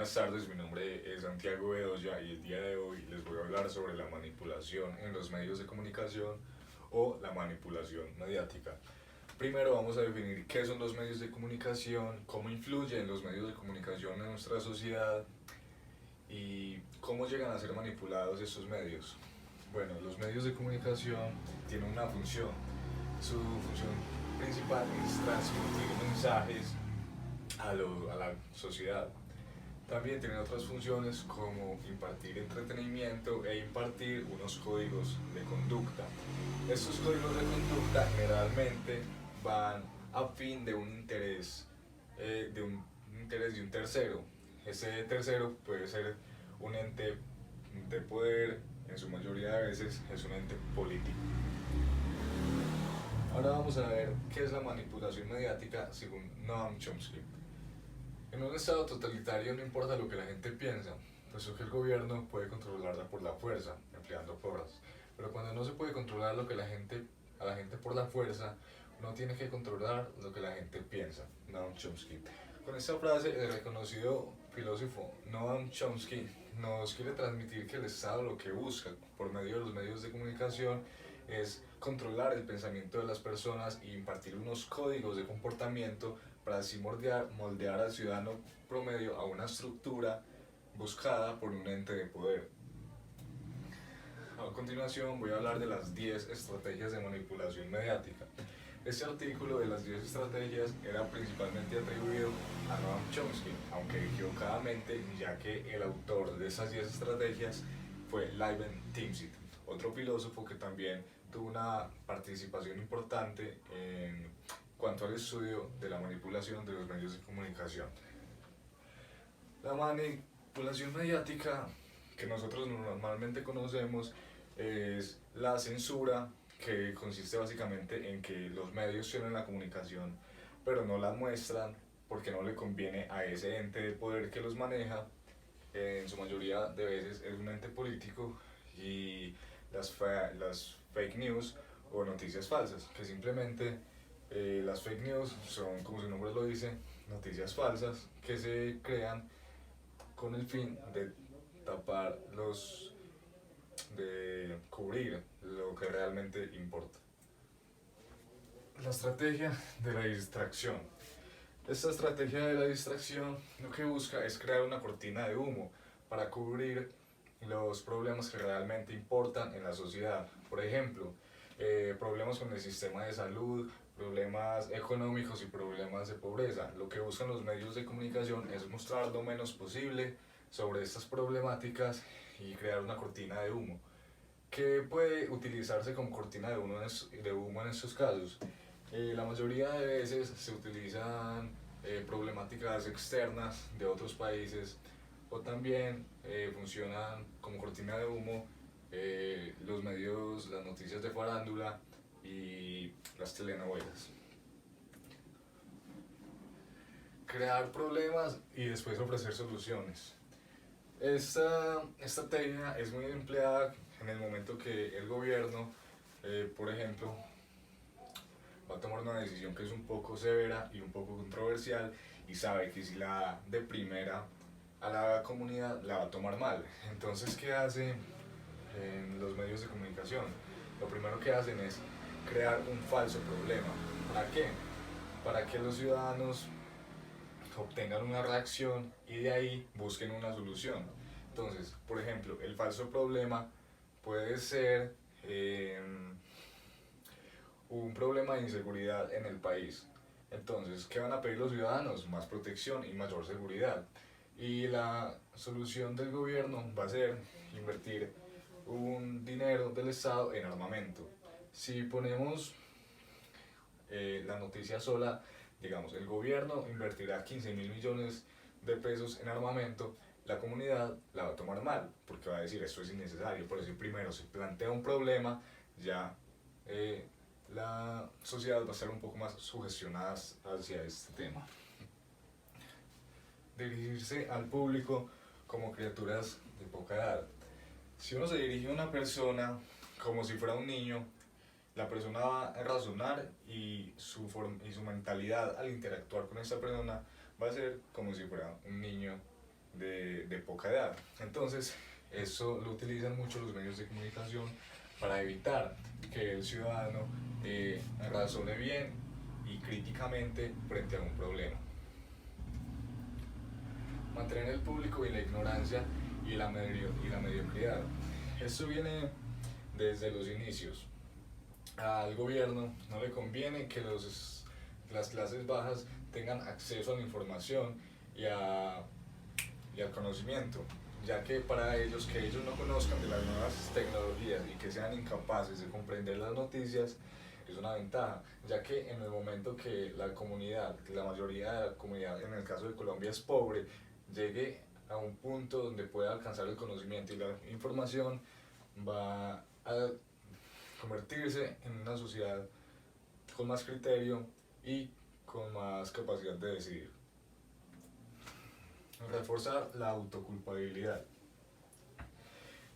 Buenas tardes, mi nombre es Santiago Bedoya y el día de hoy les voy a hablar sobre la manipulación en los medios de comunicación o la manipulación mediática. Primero vamos a definir qué son los medios de comunicación, cómo influyen los medios de comunicación en nuestra sociedad y cómo llegan a ser manipulados estos medios. Bueno, los medios de comunicación tienen una función. Su función principal es transmitir mensajes a la sociedad. También tienen otras funciones como impartir entretenimiento e impartir unos códigos de conducta. Estos códigos de conducta generalmente van a fin de un interés, de un tercero. Ese tercero puede ser un ente de poder, en su mayoría de veces es un ente político. Ahora vamos a ver qué es la manipulación mediática según Noam Chomsky. En un estado totalitario no importa lo que la gente piensa, puesto que el gobierno puede controlarla por la fuerza, empleando porras. Pero cuando no se puede controlar a la gente por la fuerza, uno tiene que controlar lo que la gente piensa. Noam Chomsky. Con esta frase, el reconocido filósofo Noam Chomsky nos quiere transmitir que el Estado lo que busca por medio de los medios de comunicación es controlar el pensamiento de las personas e impartir unos códigos de comportamiento para así moldear al ciudadano promedio a una estructura buscada por un ente de poder. A continuación voy a hablar de las 10 estrategias de manipulación mediática. Este artículo de las 10 estrategias era principalmente atribuido a Noam Chomsky, aunque equivocadamente, ya que el autor de esas 10 estrategias fue Laban Timsit, otro filósofo que también tuvo una participación importante en cuanto al estudio de la manipulación de los medios de comunicación. La manipulación mediática que nosotros normalmente conocemos es la censura, que consiste básicamente en que los medios tienen la comunicación pero no la muestran porque no le conviene a ese ente de poder que los maneja. En su mayoría de veces es un ente político, y las fake news o noticias falsas, que simplemente las fake news son, como su nombre lo dice, noticias falsas que se crean con el fin de tapar de cubrir lo que realmente importa. La estrategia de la distracción. Esta estrategia de la distracción lo que busca es crear una cortina de humo para cubrir los problemas que realmente importan en la sociedad. Por ejemplo, problemas con el sistema de salud, problemas económicos y problemas de pobreza. Lo que buscan los medios de comunicación es mostrar lo menos posible sobre estas problemáticas y crear una cortina de humo. ¿Qué puede utilizarse como cortina de humo en estos casos? La mayoría de veces se utilizan problemáticas externas de otros países, o también funcionan como cortina de humo los medios, las noticias de farándula y las telenovelas. Crear problemas y después ofrecer soluciones. Esta estrategia es muy empleada en el momento que el gobierno, por ejemplo, va a tomar una decisión que es un poco severa y un poco controversial, y sabe que si la da de primera a la comunidad la va a tomar mal. Entonces, ¿qué hacen en los medios de comunicación? Lo primero que hacen es crear un falso problema. ¿Para qué? Para que los ciudadanos obtengan una reacción y de ahí busquen una solución. Entonces, por ejemplo, el falso problema puede ser un problema de inseguridad en el país. Entonces, ¿qué van a pedir los ciudadanos? Más protección y mayor seguridad. Y la solución del gobierno va a ser invertir un dinero del Estado en armamento. Si ponemos la noticia sola, digamos, el gobierno invertirá 15.000 millones de pesos en armamento, la comunidad la va a tomar mal, porque va a decir esto es innecesario. Por eso primero se plantea un problema, ya la sociedad va a estar un poco más sugestionada hacia este tema. Dirigirse al público como criaturas de poca edad. Si uno se dirige a una persona como si fuera un niño, la persona va a razonar y su mentalidad al interactuar con esta persona va a ser como si fuera un niño de poca edad. Entonces, eso lo utilizan mucho los medios de comunicación para evitar que el ciudadano razone bien y críticamente frente a un problema. Mantener el público en la ignorancia y la mediocridad. Esto viene desde los inicios. Al gobierno no le conviene que las clases bajas tengan acceso a la información y al conocimiento, ya que para ellos, que ellos no conozcan de las nuevas tecnologías y que sean incapaces de comprender las noticias, es una ventaja, ya que en el momento que la comunidad, la mayoría de la comunidad, en el caso de Colombia, es pobre, llegue a un punto donde pueda alcanzar el conocimiento y la información, va a convertirse en una sociedad con más criterio y con más capacidad de decidir. Reforzar la autoculpabilidad.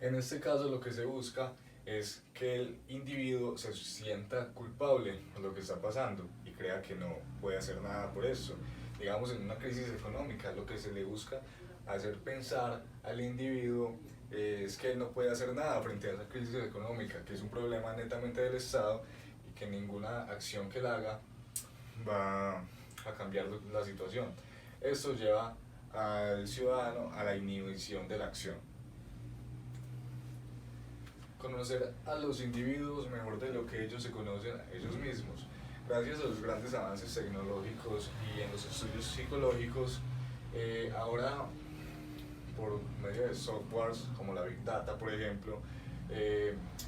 En este caso lo que se busca es que el individuo se sienta culpable por lo que está pasando y crea que no puede hacer nada por eso. Digamos, en una crisis económica, lo que se le busca hacer pensar al individuo es que él no puede hacer nada frente a esa crisis económica, que es un problema netamente del Estado y que ninguna acción que él haga va a cambiar la situación. Esto lleva al ciudadano a la inhibición de la acción. Conocer a los individuos mejor de lo que ellos se conocen a ellos mismos. Gracias a los grandes avances tecnológicos y en los estudios psicológicos, ahora por medio de softwares como la Big Data, por ejemplo,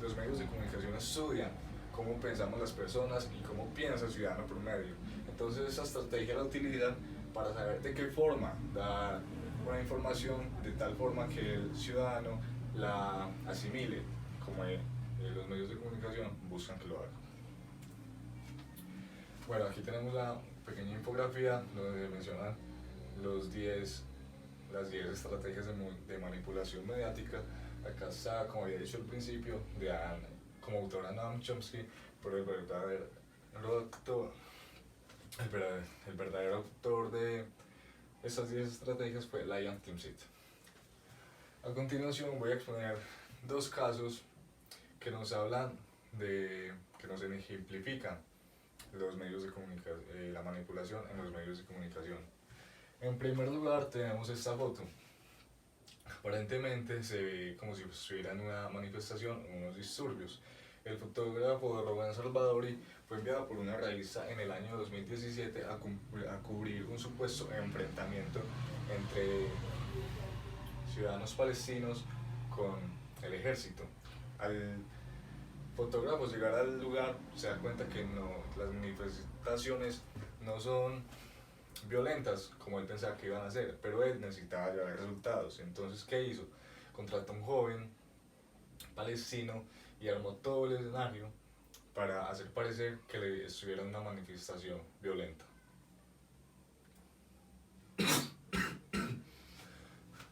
los medios de comunicación estudian cómo pensamos las personas y cómo piensa el ciudadano promedio. Entonces esa estrategia la utilizan para saber de qué forma dar una información de tal forma que el ciudadano la asimile, como los medios de comunicación buscan que lo haga. Bueno, aquí tenemos la pequeña infografía donde mencionan las 10 estrategias de manipulación mediática. Acá está, como había dicho al principio, como autora Noam Chomsky, pero el verdadero autor de estas 10 estrategias fue Liam Timsit. A continuación voy a exponer dos casos que nos hablan que nos ejemplifican los medios de comunicación, la manipulación en los medios de comunicación. En primer lugar tenemos esta foto. Aparentemente se ve como si estuviera en una manifestación o unos disturbios. El fotógrafo Rubén Salvadori fue enviado por una revista en el año 2017 a cubrir un supuesto enfrentamiento entre ciudadanos palestinos con el ejército. Al fotógrafo llegar al lugar se da cuenta que las manifestaciones no son violentas como él pensaba que iban a ser, pero él necesitaba llevar resultados. Entonces, ¿qué hizo? Contrató a un joven palestino y armó todo el escenario para hacer parecer que estuviera en una manifestación violenta.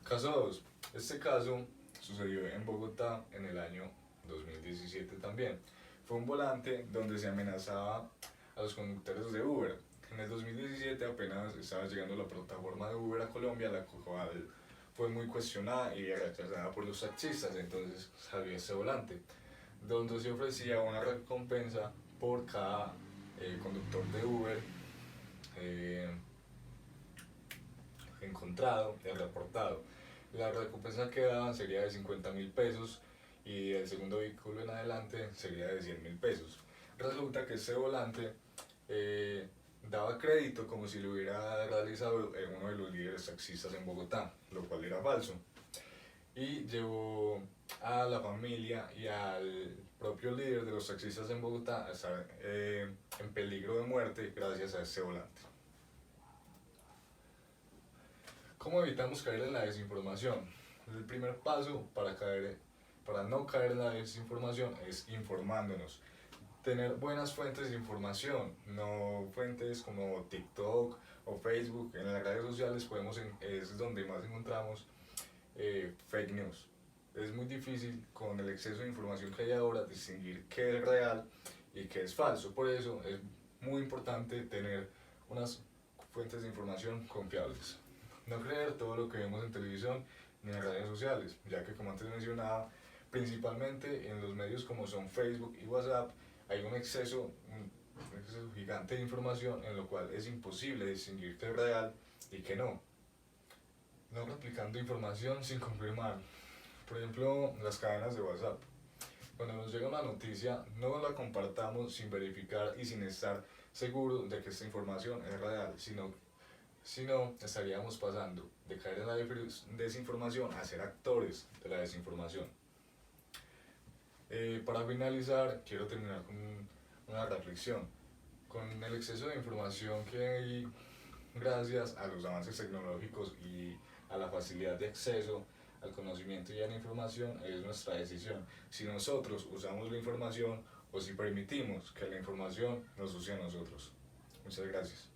Caso 2. Este caso sucedió en Bogotá en el año 2017 también. Fue un volante donde se amenazaba a los conductores de Uber. En el 2017 apenas estaba llegando la plataforma de Uber a Colombia, la cual fue muy cuestionada y rechazada por los taxistas. Entonces salió este volante donde se ofrecía una recompensa por cada conductor de Uber encontrado y reportado. La recompensa que daban sería de 50.000 pesos y el segundo vehículo en adelante sería de 100.000 pesos. Resulta que este volante daba crédito como si lo hubiera realizado uno de los líderes taxistas en Bogotá, lo cual era falso. Y llevó a la familia y al propio líder de los taxistas en Bogotá a estar en peligro de muerte gracias a este volante. ¿Cómo evitamos caer en la desinformación? El primer paso para no caer en la desinformación es informándonos. Tener buenas fuentes de información, no fuentes como TikTok o Facebook. En las redes sociales es donde más encontramos fake news. Es muy difícil con el exceso de información que hay ahora distinguir qué es real y qué es falso. Por eso es muy importante tener unas fuentes de información confiables. No creer todo lo que vemos en televisión ni en redes sociales, ya que como antes mencionaba, principalmente en los medios como son Facebook y WhatsApp, hay un exceso gigante de información en lo cual es imposible distinguir qué es real y qué no. No replicando información sin confirmar. Por ejemplo, las cadenas de WhatsApp. Cuando nos llega una noticia, no la compartamos sin verificar y sin estar seguros de que esta información es real, sino estaríamos pasando de caer en la desinformación a ser actores de la desinformación. Para finalizar, quiero terminar con una reflexión. Con el exceso de información que hay gracias a los avances tecnológicos y a la facilidad de acceso al conocimiento y a la información, es nuestra decisión si nosotros usamos la información o si permitimos que la información nos use a nosotros. Muchas gracias.